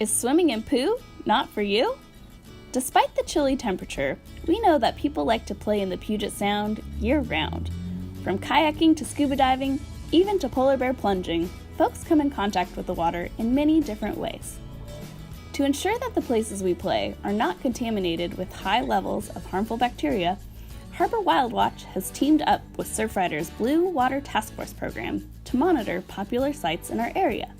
Is swimming in poo not for you? Despite the chilly temperature, we know that people like to play in the Puget Sound year-round. From kayaking to scuba diving, even to polar bear plunging, folks come in contact with the water in many different ways. To ensure that the places we play are not contaminated with high levels of harmful bacteria, Harbor WildWatch has teamed up with Surfrider's Blue Water Task Force program to monitor popular sites in our area.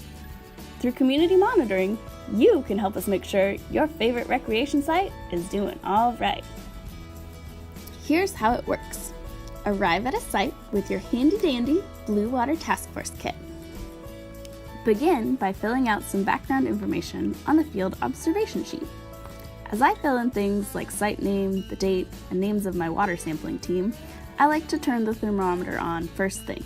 Through community monitoring, you can help us make sure your favorite recreation site is doing all right. Here's how it works. Arrive at a site with your handy-dandy Blue Water Task Force kit. Begin by filling out some background information on the field observation sheet. As I fill in things like site name, the date, and names of my water sampling team, I like to turn the thermometer on first thing.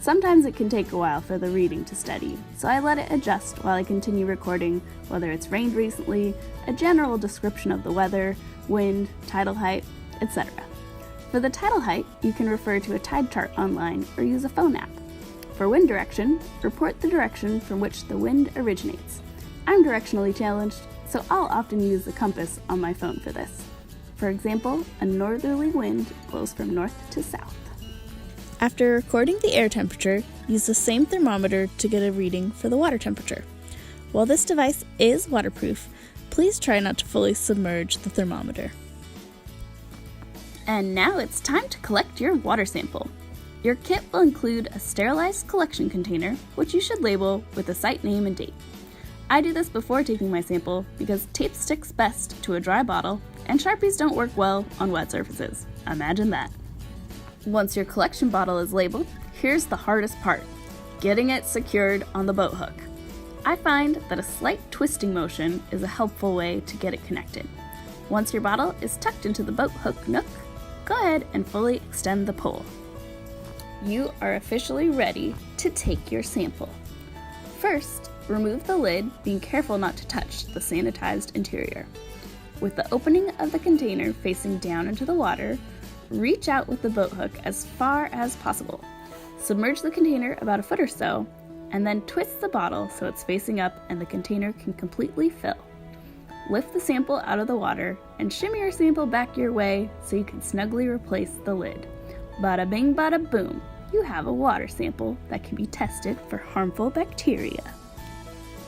Sometimes it can take a while for the reading to steady, so I let it adjust while I continue recording whether it's rained recently, a general description of the weather, wind, tidal height, etc. For the tidal height, you can refer to a tide chart online or use a phone app. For wind direction, report the direction from which the wind originates. I'm directionally challenged, so I'll often use the compass on my phone for this. For example, a northerly wind blows from north to south. After recording the air temperature, use the same thermometer to get a reading for the water temperature. While this device is waterproof, please try not to fully submerge the thermometer. And now it's time to collect your water sample. Your kit will include a sterilized collection container, which you should label with the site name and date. I do this before taking my sample because tape sticks best to a dry bottle and Sharpies don't work well on wet surfaces. Imagine that. Once your collection bottle is labeled, here's the hardest part, getting it secured on the boat hook. I find that a slight twisting motion is a helpful way to get it connected. Once your bottle is tucked into the boat hook nook, go ahead and fully extend the pole. You are officially ready to take your sample. First, remove the lid, being careful not to touch the sanitized interior. With the opening of the container facing down into the water, reach out with the boat hook as far as possible. Submerge the container about a foot or so, and then twist the bottle so it's facing up and the container can completely fill. Lift the sample out of the water and shimmy your sample back your way so you can snugly replace the lid. Bada bing bada boom, you have a water sample that can be tested for harmful bacteria.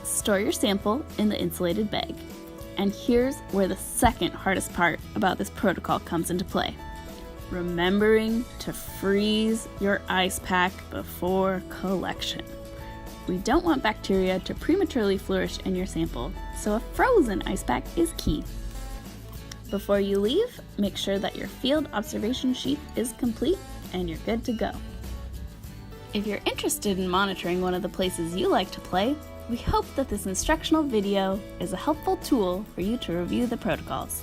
Store your sample in the insulated bag. And here's where the second hardest part about this protocol comes into play. Remembering to freeze your ice pack before collection. We don't want bacteria to prematurely flourish in your sample, so a frozen ice pack is key. Before you leave, make sure that your field observation sheet is complete and you're good to go. If you're interested in monitoring one of the places you like to play, we hope that this instructional video is a helpful tool for you to review the protocols.